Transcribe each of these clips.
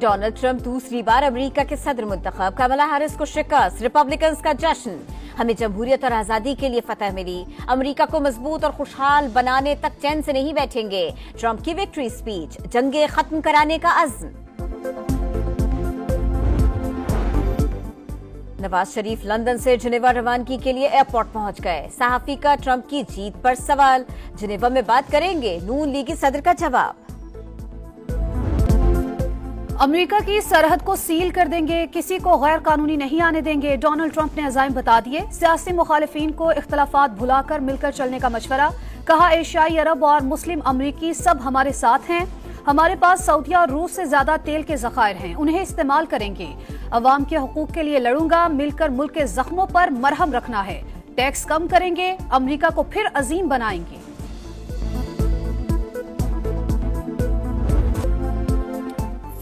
Donald Trump दूसरी बार America के सदर मुंतखब, कमला हैरिस को शिकस्त, रिपब्लिकन्स का जश्न। हमें जमहूरियत और आजादी के लिए फतह मिली, अमेरिका को मजबूत और खुशहाल बनाने तक चैन से नहीं बैठेंगे। ट्रंप की विक्ट्री स्पीच, जंगे खत्म कराने का अज़्म। नवाज शरीफ लंदन से जिनेवा रवानगी के लिए एयरपोर्ट पहुंच गए। सहाफी का ट्रंप की जीत पर सवाल, जिनेवा में बात करेंगे, नून लीगी सदर का जवाब। अमेरिका की सरहद को सील कर देंगे, किसी को गैर कानूनी नहीं आने देंगे, डोनाल्ड ट्रंप ने अज़ाइम बता दिए। सियासी मुखालिफिन को इख्तलाफात भुलाकर मिलकर चलने का मशवरा, कहा एशियाई, अरब और मुस्लिम अमरीकी सब हमारे साथ हैं। हमारे पास सऊदीया और रूस से ज्यादा तेल के जखायर हैं, उन्हें इस्तेमाल करेंगे। अवाम के हकूक के लिए लड़ूंगा, मिलकर मुल्क के जख्मों पर मरहम रखना है। टैक्स कम करेंगे, अमेरिका को फिर अजीम बनाएंगे।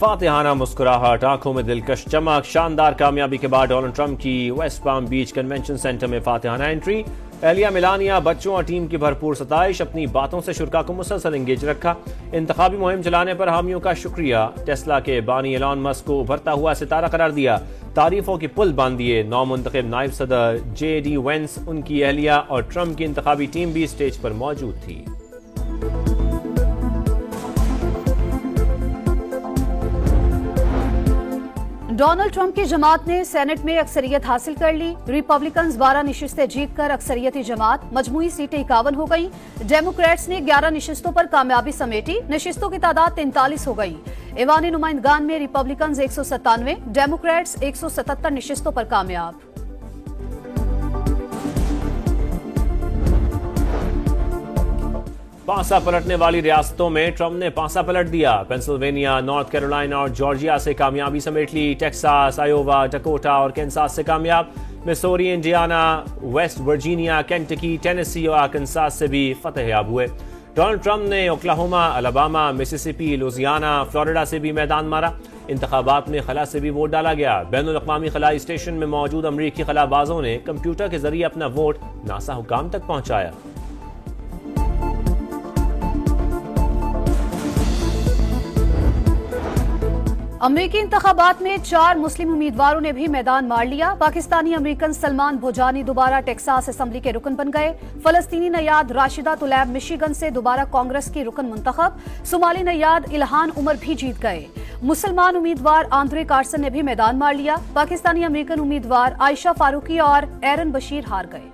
फातिहाना मुस्कुराहट, आंखों में दिलकश चमक। शानदार कामयाबी के बाद डोनाल्ड ट्रंप की वेस्ट पाम बीच कन्वेंशन सेंटर में फातिहाना एंट्री। एहलिया मिलानिया, बच्चों और टीम की भरपूर सताइश, अपनी बातों से शुरा को मुसलसल एंगेज रखा। इंतखाबी मुहिम चलाने पर हामियों का शुक्रिया। टेस्ला के बानी एलॉन मस्क को उभरता हुआ सितारा करार दिया, तारीफों के पुल बांध दिए। नौमुंतखब नायब सदर JD वेंस, उनकी एहलिया और ट्रंप की इंतखाबी टीम भी स्टेज पर मौजूद थी। डोनाल्ड ट्रंप की जमात ने सेनेट में अक्सरियत हासिल कर ली। रिपब्लिकन्स 12 नशिस्तें जीतकर अक्सरियती जमात, मजमूई सीटें 51 हो गई। डेमोक्रेट्स ने 11 नशिस्तों पर कामयाबी समेटी, नशिस्तों की तादाद 43 हो गई। ऐवान नुमाइंदगान में रिपब्लिकन्स 197, डेमोक्रेट्स 177 नशिस्तों पर कामयाब। पांसा पलटने वाली रियासतों में ट्रंप ने पांसा पलट दिया। पेंसिल्वेनिया, नॉर्थ कैरोलिना और जॉर्जिया से कामयाबी समेट ली। टेक्सास, आयोवा, डकोटा और कैंसास से कामयाब। Missouri, Indiana, West Virginia, Kentucky, Tennessee और आर्कनसास से भी फतहयाब हुए। डोनाल्ड ट्रंप ने Oklahoma, Alabama, Mississippi, Louisiana, Florida से भी मैदान मारा। इंतखाबात में खला से भी वोट डाला गया। बैनुल अक़वामी खलाई स्टेशन में मौजूद अमरीकी खलाबाजों ने कंप्यूटर के जरिए अपना वोट नासा हुकाम तक पहुंचाया। अमेरिकी इंतखाबात में 4 मुस्लिम उम्मीदवारों ने भी मैदान मार लिया। पाकिस्तानी अमेरिकन सलमान भोजानी दोबारा टेक्सास असेंबली के रुकन बन गए। फलस्तीनी नयाद राशिदा तुलैब मिशिगन से दोबारा कांग्रेस की रुकन मुंतखब। सोमाली नयाद इल्हान उमर भी जीत गए। मुसलमान उम्मीदवार आंद्रे कार्सन ने भी मैदान मार लिया। पाकिस्तानी अमेरिकन उम्मीदवार आयशा फारूकी और एरन बशीर हार गए।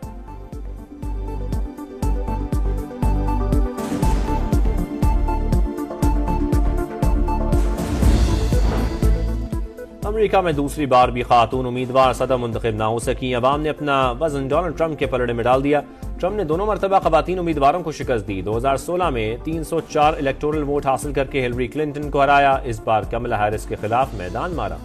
अमेरिका में दूसरी बार भी खातून उम्मीदवार सदर मुंतखब ना हो सकी। अवाम ने अपना वजन डोनाल्ड ट्रंप के पलड़े में डाल दिया। ट्रंप ने दोनों मरतबा खवातीन उम्मीदवारों को शिकस्त दी। 2016 में 304 इलेक्टोरल वोट हासिल करके हिलरी क्लिंटन को हराया। इस बार कमला हैरिस के खिलाफ मैदान मारा।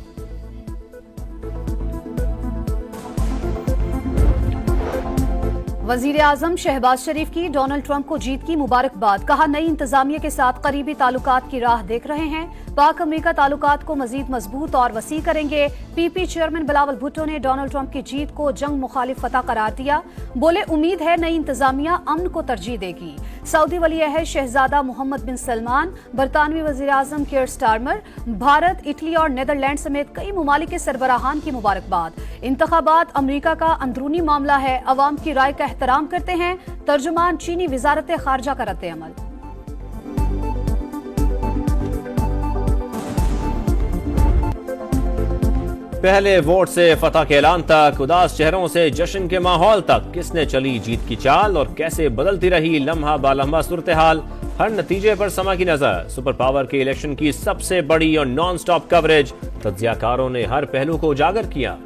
वजीर आजम शहबाज शरीफ की डोनाल्ड ट्रंप को जीत की मुबारकबाद, कहा नई इंतजामिया के साथ करीबी ताल्लुकात की राह देख रहे हैं। पाक अमेरिका ताल्लुकात को मजीद मजबूत और वसी करेंगे। PP चेयरमैन बिलावल भुट्टो ने डोनाल्ड ट्रंप की जीत को जंग मुखालिफ फतह करार दिया। बोले उम्मीद है नई इंतजामिया अमन को तरजीह देगी। सऊदी वली अहद शहजादा मोहम्मद बिन सलमान, बरतानवी वजीर आजम केयर स्टारमर, भारत, इटली और नीदरलैंड समेत कई ममालिक के सरबराहान की मुबारकबाद। इंतखाबात अमरीका का अंदरूनी मामला है, अवाम की राय का एहतराम करते हैं। तर्जुमान चीनी वजारत खारजा का रद्द अमल। पहले वोट से फतह के ऐलान तक, उदास चेहरों से जश्न के माहौल तक, किसने चली जीत की चाल और कैसे बदलती रही लम्हा बालम्हा सूरत हाल। हर नतीजे पर समा की नजर। सुपर पावर के इलेक्शन की सबसे बड़ी और नॉन स्टॉप कवरेज। तज्जियाकारों ने हर पहलू को उजागर किया।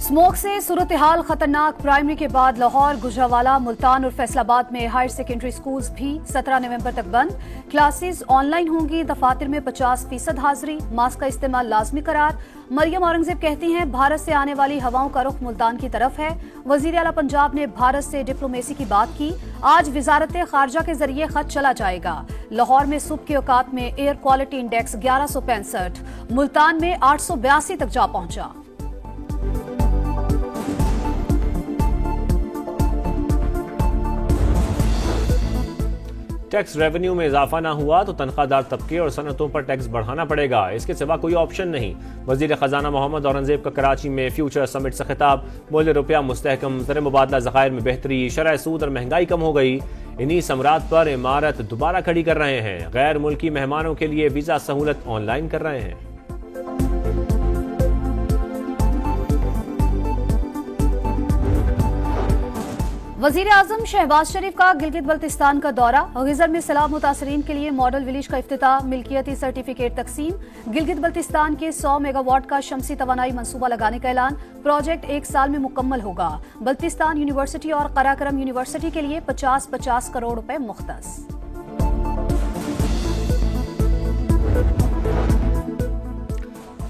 स्मोक से सूरत हाल खतरनाक। प्राइमरी के बाद लाहौर, गुजरावाला, मुल्तान और फैसलाबाद में हायर सेकेंडरी स्कूल्स भी 17 नवंबर तक बंद। क्लासेस ऑनलाइन होंगी। दफातर में 50% हाजिरी। मास्क का इस्तेमाल लाजमी करार। मरियम औरंगजेब कहती हैं भारत से आने वाली हवाओं का रुख मुल्तान की तरफ है। वजीर आला पंजाब ने भारत से डिप्लोमेसी की बात की। आज वजारत खारजा के जरिए खत चला जाएगा। लाहौर में सुबह के औकात में एयर क्वालिटी इंडेक्स 1165, मुल्तान में 882 तक जा पहुंचा। टैक्स रेवेन्यू में इजाफा ना हुआ तो तनख्वाहदार तबके और सनतों पर टैक्स बढ़ाना पड़ेगा, इसके सिवा कोई ऑप्शन नहीं। वजीर खजाना मोहम्मद औरंगजेब का कराची में फ्यूचर समिट से खिताब। बोले रुपया मुस्तहकम, ज़र मुबादला ज़खायर में बेहतरी, शरह सूद और महंगाई कम हो गई। इन्हीं समरात पर इमारत दोबारा खड़ी कर रहे हैं। गैर मुल्की मेहमानों के लिए वीजा सहूलत ऑनलाइन कर रहे हैं। वजीर आजम शहबाज शरीफ का गिलगित बल्तिस्तान का दौरा। गिजर में सैलाब मुतासरीन के लिए मॉडल विलेज का इफ्तिताह, मिल्कियती सर्टिफिकेट तकसीम। गिलगित बल्तिस्तान के 100 मेगावाट का शमसी तवानाई मंसूबा लगाने का ऐलान। प्रोजेक्ट 1 साल में मुकम्मल होगा। बल्तिस्तान यूनिवर्सिटी और कराकरम यूनिवर्सिटी के लिए 50-50 करोड़ रुपए मुख्तस।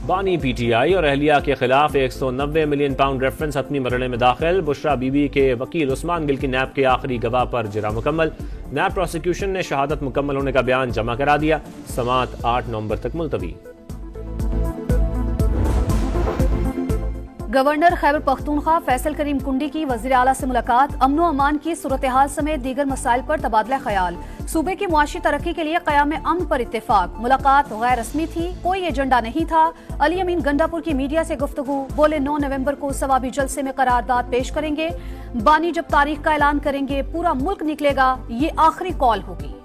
बानी पीटीआई और अहलिया के खिलाफ 190 मिलियन पाउंड रेफरेंस हतमी मरहले में दाखिल। बुशरा बीबी के वकील उस्मान गिल की नैब के आखिरी गवाह पर जिरा मुकम्मल। नैब प्रोसिक्यूशन ने शहादत मुकम्मल होने का बयान जमा करा दिया। समात 8 नवंबर तक मुलतवी। गवर्नर खैबर पख्तूनख्वा फैसल करीम कुंडी की वजीर आला से मुलाकात। अमनो अमान की सूरत हाल समेत दीगर मसाइल पर तबादला ख्याल। सूबे की मुआशी तरक्की के लिए क़याम अमन पर इत्तेफाक। मुलाकात गैर रस्मी थी, कोई एजेंडा नहीं था। अली अमीन गंडापुर की मीडिया से गुफ्तगू। बोले 9 नवंबर को सवाबी जलसे में करारदाद पेश करेंगे। बानी जब तारीख का ऐलान करेंगे पूरा मुल्क निकलेगा, ये आखिरी कॉल होगी।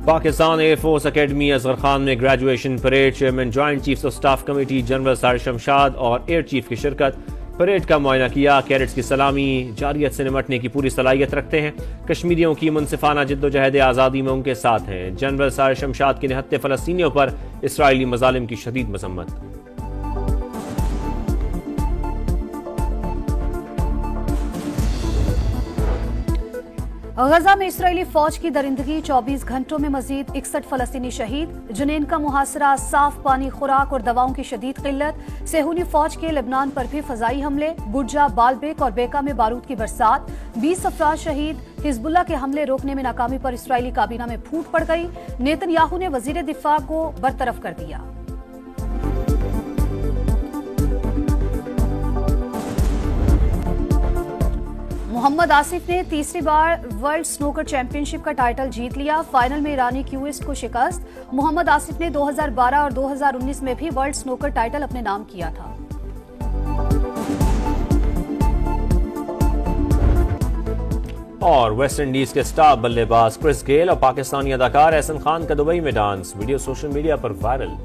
पाकिस्तान एयरफोर्स अकेडमी असगर खान में graduation parade. Chairman joint chiefs of staff committee general सार शमशाद और एयर चीफ की शिरकत। परेड का मुआयना किया। कैडेट्स की सलामी। जारियत से निमटने की पूरी सलाहियत रखते हैं। कश्मीरियों की मुनसिफाना जिद्दोजहद आज़ादी में उनके साथ हैं। जनरल सार शमशाद के निहत्ते फ़लस्तीनियों पर इसराइली मज़ालिम की शदीद मज़म्मत। गजा में इसराइली फौज की दरिंदगी। 24 घंटों में मजीद 61 फलस्तीनी शहीद। जुनैन का मुहासरा, साफ पानी, खुराक और दवाओं की शदीद किल्लत। सेहूनी फौज के लेबनान पर भी फजाई हमले। बुर्जा, बालबेक और बेका में बारूद की बरसात। 20 अफराद शहीद। हिजबुल्लाह के हमले रोकने में नाकामी पर इसराइली काबीना में फूट पड़ गई। नेतन्याहू ने वजीर दिफा को बरतरफ कर दिया। मोहम्मद आसिफ ने तीसरी बार वर्ल्ड स्नूकर चैंपियनशिप का टाइटल जीत लिया। फाइनल में ईरानी क्यूइस्ट को शिकस्त। मोहम्मद आसिफ ने 2012 और 2019 में भी वर्ल्ड स्नूकर टाइटल अपने नाम किया था। और वेस्ट इंडीज के स्टार बल्लेबाज क्रिस गेल और पाकिस्तानी अदाकार एहसन खान का दुबई में डांस। वीडियो सोशल मीडिया पर वायरल।